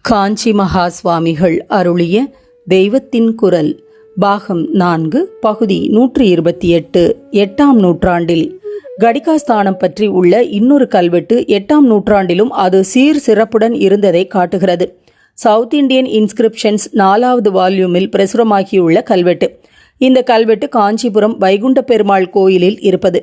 காஞ்சி மகா சுவாமிகள் அருளிய தெய்வத்தின் குரல் பாகம் 4 பகுதி 128. 8ஆம் நூற்றாண்டில் கடிகாஸ்தானம் பற்றி உள்ள இன்னொரு கல்வெட்டு 8ஆம் நூற்றாண்டிலும் அது சீர் சிறப்புடன் இருந்ததை காட்டுகிறது. சவுத் இண்டியன் இன்ஸ்கிரிப்ஷன்ஸ் 4வது வால்யூமில் பிரசுரமாகியுள்ள கல்வெட்டு. இந்த கல்வெட்டு காஞ்சிபுரம் வைகுண்ட பெருமாள் கோயிலில் இருப்பது.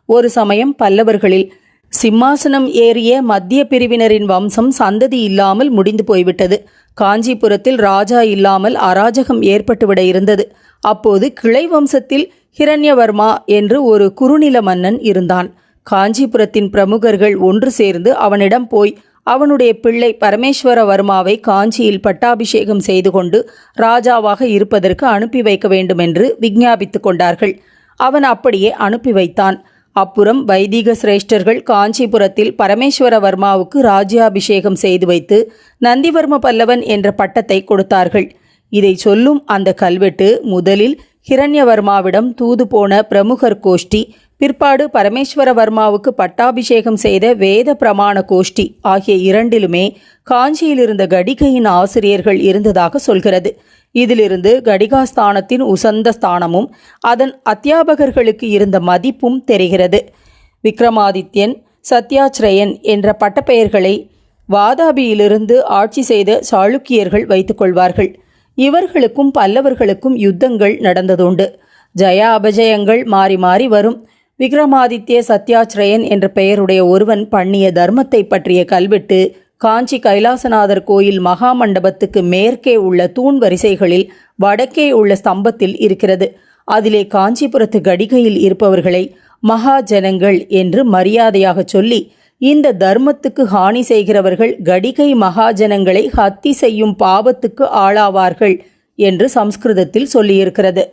ஒரு சமயம் பல்லவர்களில் சிம்மாசனம் ஏறிய மத்திய பிரிவினரின் வம்சம் சந்ததி இல்லாமல் முடிந்து போய்விட்டது. காஞ்சிபுரத்தில் ராஜா இல்லாமல் அராஜகம் ஏற்பட்டுவிட இருந்தது. அப்போது கிளை வம்சத்தில் ஹிரண்யவர்மா என்று ஒரு குறுநில மன்னன் இருந்தான். காஞ்சிபுரத்தின் பிரமுகர்கள் ஒன்று சேர்ந்து அவனிடம் போய் அவனுடைய பிள்ளை பரமேஸ்வரவர்மாவை காஞ்சியில் பட்டாபிஷேகம் செய்து கொண்டு ராஜாவாக இருப்பதற்கு அனுப்பி வைக்க வேண்டுமென்று விஞ்ஞாபித்து கொண்டார்கள். அவன் அப்படியே அனுப்பி வைத்தான். அப்புறம் வைதிக சிரேஷ்டர்கள் காஞ்சிபுரத்தில் பரமேஸ்வரவர்மாவுக்கு ராஜ்யாபிஷேகம் செய்து வைத்து நந்திவர்ம பல்லவன் என்ற பட்டத்தை கொடுத்தார்கள். இதை சொல்லும் அந்த கல்வெட்டு முதலில் ஹிரண்யவர்மாவிடம் தூது போன பிரமுகர் கோஷ்டி, பிற்பாடு பரமேஸ்வரவர்மாவுக்கு பட்டாபிஷேகம் செய்த வேத பிரமாண கோஷ்டி ஆகிய இரண்டிலுமே காஞ்சியில் இருந்த கடிகையின் ஆசிரியர்கள் இருந்ததாக சொல்கிறது. இதிலிருந்து கடிகாஸ்தானத்தின் உசந்த ஸ்தானமும் அதன் அத்தியாபகர்களுக்கு இருந்த மதிப்பும் தெரிகிறது. விக்ரமாதித்யன், சத்யாச்ரயன் என்ற பட்டப்பெயர்களை வாதாபியிலிருந்து ஆட்சி செய்த சாளுக்கியர்கள் வைத்துக்கொள்வார்கள். இவர்களுக்கும் பல்லவர்களுக்கும் யுத்தங்கள் நடந்ததுண்டு. ஜயா அபஜயங்கள் மாறி மாறி வரும். விக்ரமாதித்ய சத்யாச்ரயன் என்ற பெயருடைய ஒருவன் பண்ணிய தர்மத்தை பற்றிய கல்வெட்டு காஞ்சி கைலாசநாதர் கோயில் மகா மண்டபத்துக்கு மேற்கே உள்ள தூண் வரிசைகளில் வடக்கே உள்ள ஸ்தம்பத்தில் இருக்கிறது. அதிலே காஞ்சிபுரத்து கடிகையில் இருப்பவர்களை மகாஜனங்கள் என்று மரியாதையாக சொல்லி, இந்த தர்மத்துக்கு ஹானி செய்கிறவர்கள் கடிகை மகாஜனங்களை ஹத்தி செய்யும் பாவத்துக்கு ஆளாவார்கள் என்று சம்ஸ்கிருதத்தில் சொல்லியிருக்கிறது.